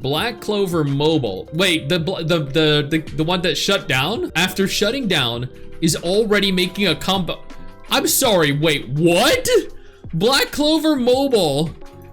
Black Clover Mobile. Wait, the one that shut down? After shutting down, is already making a comeback. I'm sorry, wait, what? Black Clover Mobile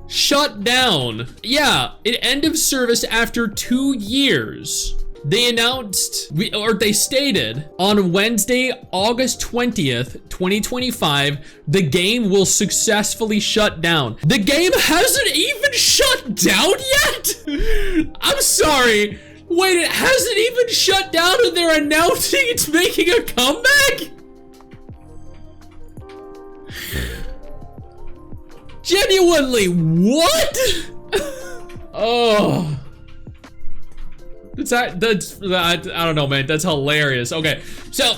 shut down. Yeah, it end of service after 2 years. They announced, they stated on Wednesday, August 20th, 2025, the game will successfully shut down. The game hasn't even shut down yet? I'm sorry. Wait, it hasn't even shut down and they're announcing it's making a comeback? Genuinely, what? Oh. I don't know, man. That's hilarious. Okay, so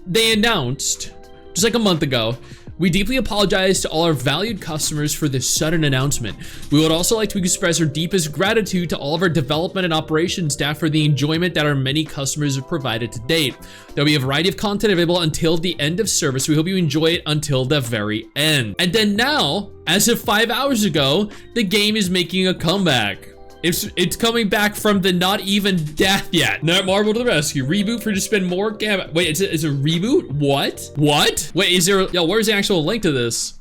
they announced just like a month ago, we deeply apologize to all our valued customers for this sudden announcement. We would also like to express our deepest gratitude to all of our development and operations staff for the enjoyment that our many customers have provided to date. There'll be a variety of content available until the end of service. We hope you enjoy it until the very end. And then now, as of 5 hours ago, the game is making a comeback. It's coming back from the not even death yet. Not Marvel to the rescue. Reboot for to spend more gamma. Wait, it's a reboot? What? What? Wait, is there, yo, where's the actual link to this?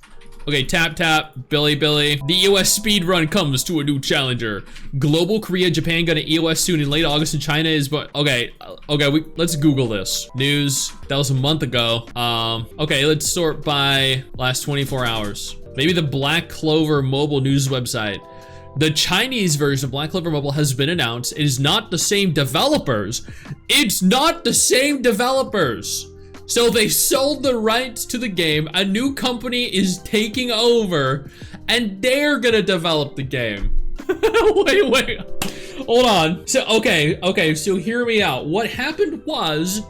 Okay, tap, Billy. The EOS speed run comes to a new challenger. Global, Korea, Japan gonna EOS soon in late August, and China is, but okay, let's Google this. News, that was a month ago. Okay, let's sort by last 24 hours. Maybe the Black Clover mobile news website. The Chinese version of Black Clover Mobile has been announced. It is not the same developers. It's not the same developers. So they sold the rights to the game. A new company is taking over and they're gonna develop the game. Wait. Hold on. So, okay, so hear me out. What happened was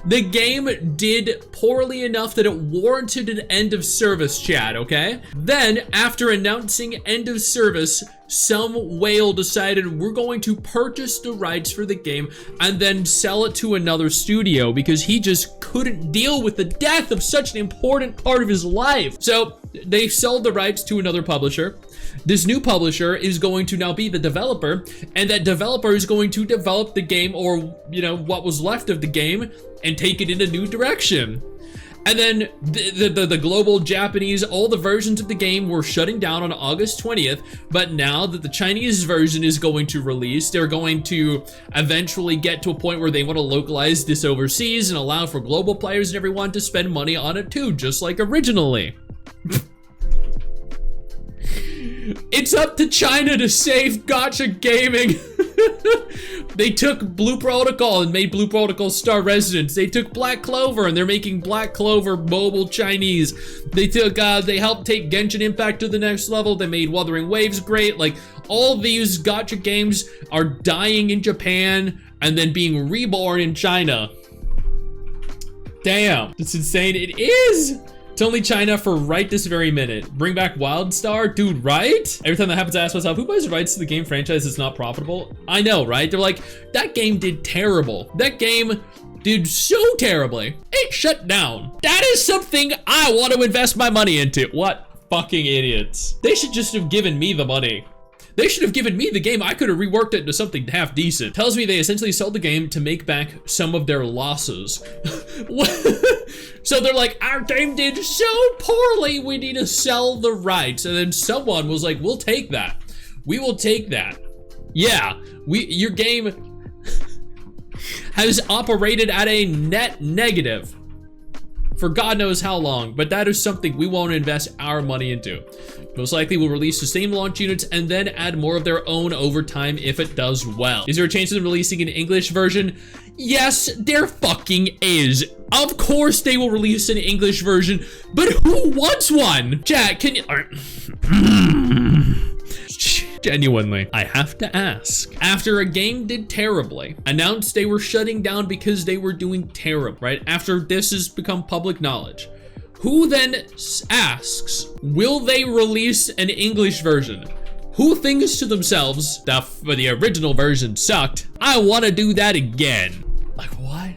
the game did poorly enough that it warranted an end of service, chat, okay? Then, after announcing end of service, some whale decided we're going to purchase the rights for the game and then sell it to another studio because he just couldn't deal with the death of such an important part of his life. So, they sold the rights to another publisher. This new publisher is going to now be the developer, and that developer is going to develop the game, or, you know, what was left of the game, and take it in a new direction. And then the global Japanese, all the versions of the game were shutting down on August 20th, but now that the Chinese version is going to release, they're going to eventually get to a point where they want to localize this overseas and allow for global players and everyone to spend money on it too, just like originally. It's up to China to save gacha gaming. They took Blue Protocol and made Blue Protocol Star Residence. They took Black Clover and they're making Black Clover Mobile Chinese. They helped take Genshin Impact to the next level. They made Wuthering Waves great. Like, all these gacha games are dying in Japan and then being reborn in China. Damn, that's insane. It is. It's only China for right this very minute. Bring back WildStar? Dude, right? Every time that happens, I ask myself, who buys the rights to the game franchise that's not profitable? I know, right? They're like, that game did terrible. That game did so terribly. It shut down. That is something I want to invest my money into. What fucking idiots. They should just have given me the money. They should have given me the game. I could have reworked it into something half decent. Tells me they essentially sold the game to make back some of their losses. So they're like, our game did so poorly, we need to sell the rights. And then someone was like, we'll take that. We will take that. Yeah, your game has operated at a net negative for God knows how long, but that is something we won't invest our money into. Most likely we'll release the same launch units and then add more of their own over time if it does well. Is there a chance of them releasing an English version? Yes, there fucking is. Of course they will release an English version, but who wants one? Chat, can you... Genuinely, I have to ask. After a game did terribly, announced they were shutting down because they were doing terrible, right? After this has become public knowledge, who then asks, will they release an English version? Who thinks to themselves, the original version sucked, I want to do that again? Like, what?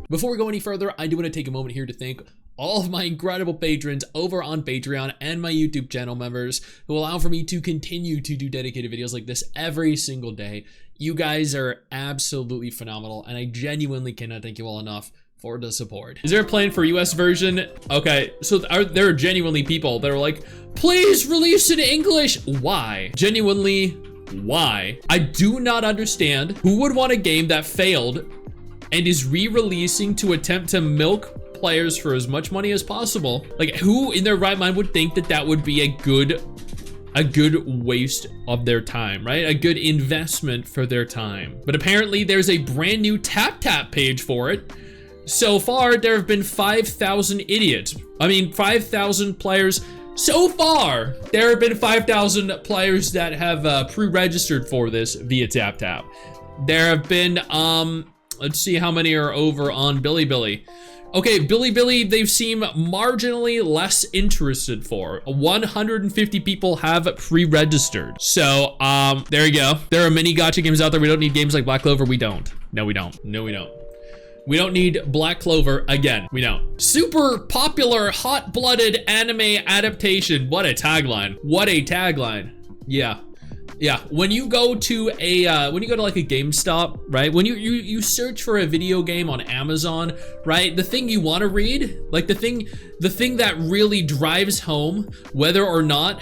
Before we go any further, I do want to take a moment here to thank all of my incredible patrons over on Patreon and my YouTube channel members who allow for me to continue to do dedicated videos like this every single day. You guys are absolutely phenomenal, and I genuinely cannot thank you all enough for the support. Is there a plan for US version? Okay, so there are genuinely people that are like, please release in English. Why? Genuinely, why? I do not understand who would want a game that failed and is re-releasing to attempt to milk players for as much money as possible. Like, who in their right mind would think that that would be a good waste of their time, right? A good investment for their time. But apparently there's a brand new tap page for it. So far, there have been 5,000 idiots. I mean, 5,000 players. So far, there have been 5,000 players that have pre-registered for this via tap. There have been, let's see how many are over on Bilibili. Okay, Bilibili, they seem marginally less interested for. 150 people have pre-registered. So, there you go. There are many gacha games out there. We don't need games like Black Clover. We don't. No, we don't. No, we don't. We don't need Black Clover again. We don't. Super popular, hot-blooded anime adaptation. What a tagline. What a tagline. Yeah. Yeah, when you go to a like a GameStop, right? When you search for a video game on Amazon, right? The thing you want to read, like the thing that really drives home whether or not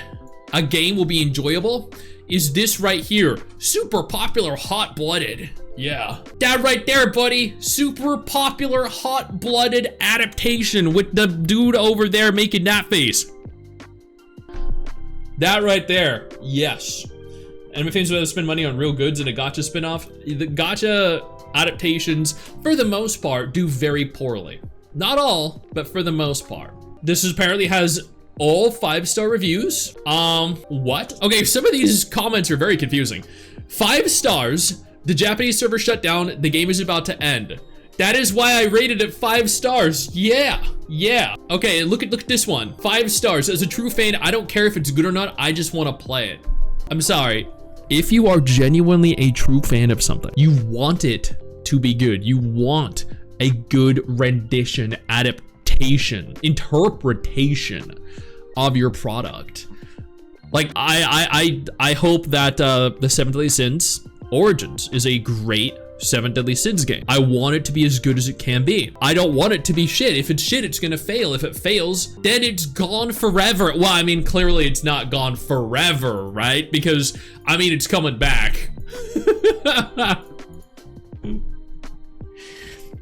a game will be enjoyable is this right here. Super popular, hot-blooded. Yeah. That right there, buddy. Super popular, hot-blooded adaptation with the dude over there making that face. That right there. Yes. Anime fans would rather spend money on real goods and a gacha spin-off. The gacha adaptations, for the most part, do very poorly. Not all, but for the most part. This apparently has all 5-star reviews. What? Okay, some of these comments are very confusing. 5 stars. The Japanese server shut down. The game is about to end. That is why I rated it 5 stars. Yeah. Okay, look at this one. 5 stars. As a true fan, I don't care if it's good or not. I just want to play it. I'm sorry. If you are genuinely a true fan of something, you want it to be good. You want a good rendition, adaptation, interpretation of your product. Like, I hope that the 7 Deadly Sins Origins is a great 7 Deadly Sins game. I want it to be as good as it can be. I don't want it to be shit. If it's shit, it's gonna fail. If it fails, then it's gone forever. Well, I mean, clearly it's not gone forever, right? Because, I mean, it's coming back.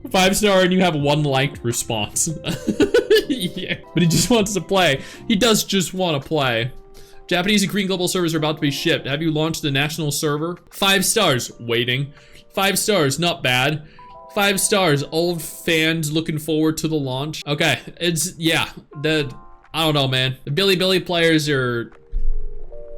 5-star and you have 1 liked response. Yeah, but he just wants to play. He does just want to play. Japanese and Korean global servers are about to be shipped. Have you launched the national server? 5 stars, waiting. 5 stars, not bad. 5 stars, old fans looking forward to the launch. Okay, yeah, I don't know, man. The Bilibili players are,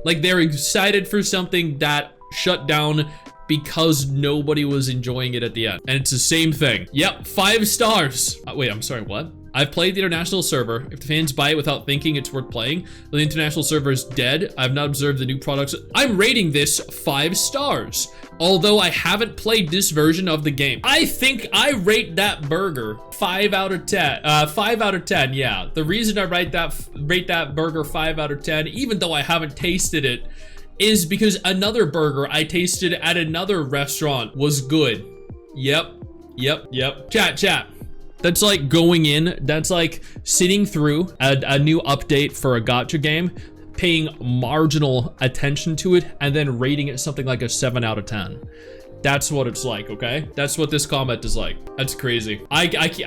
like, they're excited for something that shut down because nobody was enjoying it at the end. And it's the same thing. Yep, 5 stars. Wait, I'm sorry, what? I've played the international server. If the fans buy it without thinking it's worth playing, the international server is dead. I've not observed the new products. I'm rating this 5 stars, although I haven't played this version of the game. I think I rate that burger 5 out of 10. 5 out of 10, yeah. The reason I rate that burger 5 out of 10, even though I haven't tasted it, is because another burger I tasted at another restaurant was good. Yep. Chat. That's like going in, that's like sitting through a new update for a gacha game, paying marginal attention to it, and then rating it something like a 7 out of 10. That's what it's like, okay? That's what this comment is like. That's crazy. I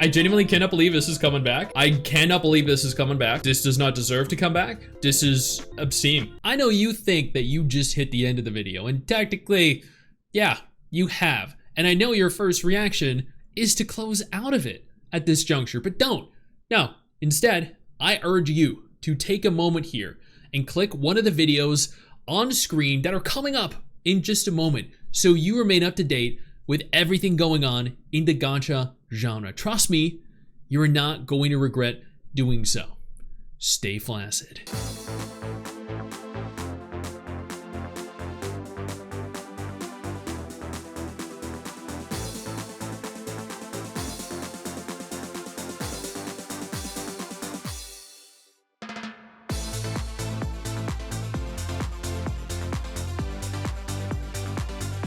genuinely cannot believe this is coming back. I cannot believe this is coming back. This does not deserve to come back. This is obscene. I know you think that you just hit the end of the video, and technically, yeah, you have. And I know your first reaction is to close out of it at this juncture, but don't. No, instead, I urge you to take a moment here and click one of the videos on screen that are coming up in just a moment so you remain up to date with everything going on in the gacha genre. Trust me, you're not going to regret doing so. Stay flaccid.